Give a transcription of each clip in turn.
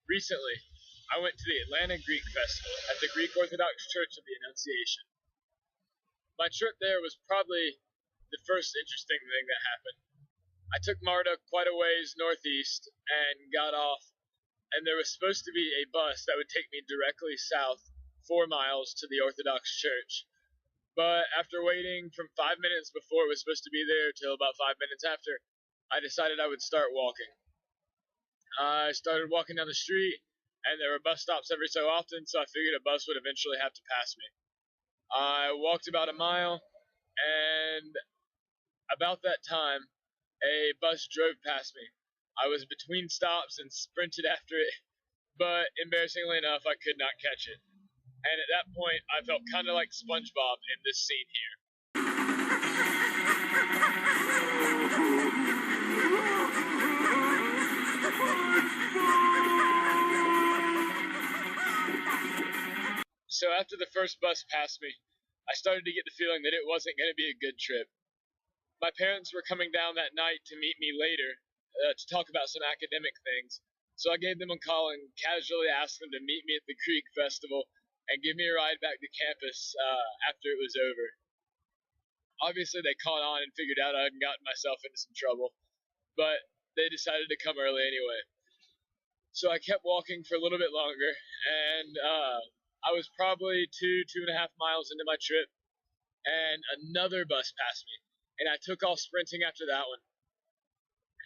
Recently, I went to the Atlanta Greek Festival at the Greek Orthodox Church of the Annunciation. My trip there was probably the first interesting thing that happened. I took Marta quite a ways northeast and got off, and there was supposed to be a bus that would take me directly south 4 miles to the Orthodox Church. But after waiting from 5 minutes before it was supposed to be there till about 5 minutes after, I decided I would start walking. I started walking down the street, and there were bus stops every so often, so I figured a bus would eventually have to pass me. I walked about a mile, and about that time, a bus drove past me. I was between stops and sprinted after it, but embarrassingly enough, I could not catch it. And at that point, I felt kind of like SpongeBob in this scene here. So after the first bus passed me, I started to get the feeling that it wasn't going to be a good trip. My parents were coming down that night to meet me later to talk about some academic things, so I gave them a call and casually asked them to meet me at the Greek Festival and give me a ride back to campus after it was over. Obviously, they caught on and figured out I had gotten myself into some trouble, but they decided to come early anyway. So I kept walking for a little bit longer, and I was probably 2.5 miles into my trip, and another bus passed me, and I took off sprinting after that one.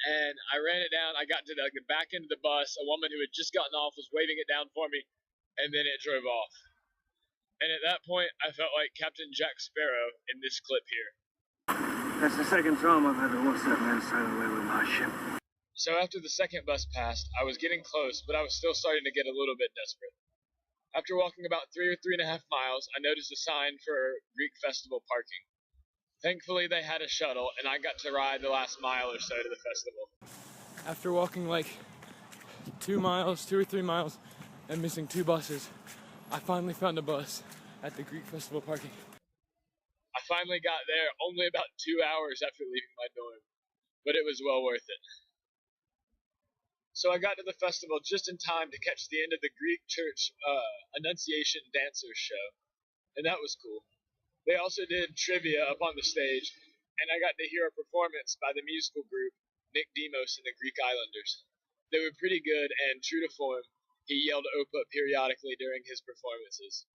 And I ran it down. I got to the back end of the bus. A woman who had just gotten off was waving it down for me, and then it drove off. And at that point, I felt like Captain Jack Sparrow in this clip here. That's the second time I've had to watch that man sail away with my ship. So after the second bus passed, I was getting close, but I was still starting to get a little bit desperate. After walking about 3.5 miles, I noticed a sign for Greek Festival parking. Thankfully, they had a shuttle, and I got to ride the last mile or so to the festival. After walking like 2 or 3 miles, and missing 2 buses, I finally found a bus at the Greek Festival parking. I finally got there only about 2 hours after leaving my dorm, but it was well worth it. So I got to the festival just in time to catch the end of the Greek church Annunciation Dancers show, and that was cool. They also did trivia up on the stage, and I got to hear a performance by the musical group Nick Demos and the Greek Islanders. They were pretty good, and true to form, he yelled Opa periodically during his performances.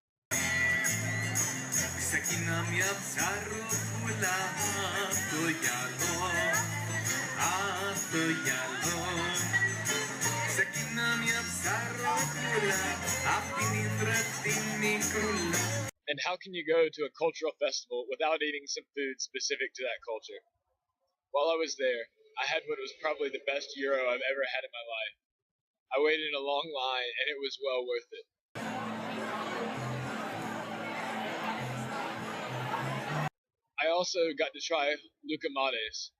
And how can you go to a cultural festival without eating some food specific to that culture? While I was there, I had what was probably the best gyro I've ever had in my life. I waited in a long line, and it was well worth it. I also got to try loukoumades.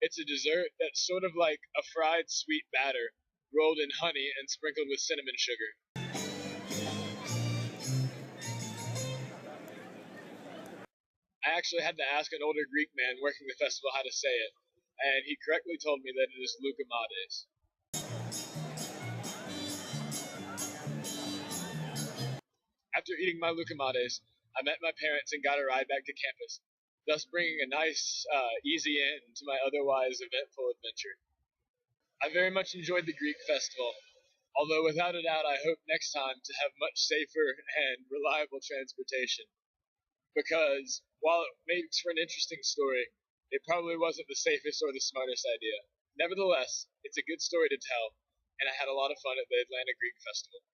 It's a dessert that's sort of like a fried sweet batter, rolled in honey and sprinkled with cinnamon sugar. I actually had to ask an older Greek man working the festival how to say it, and he correctly told me that it is loukoumades. After eating my loukoumades, I met my parents and got a ride back to campus, thus bringing a nice, easy end to my otherwise eventful adventure. I very much enjoyed the Greek festival, although without a doubt I hope next time to have much safer and reliable transportation. Because while it makes for an interesting story, it probably wasn't the safest or the smartest idea. Nevertheless, it's a good story to tell, and I had a lot of fun at the Atlanta Greek Festival.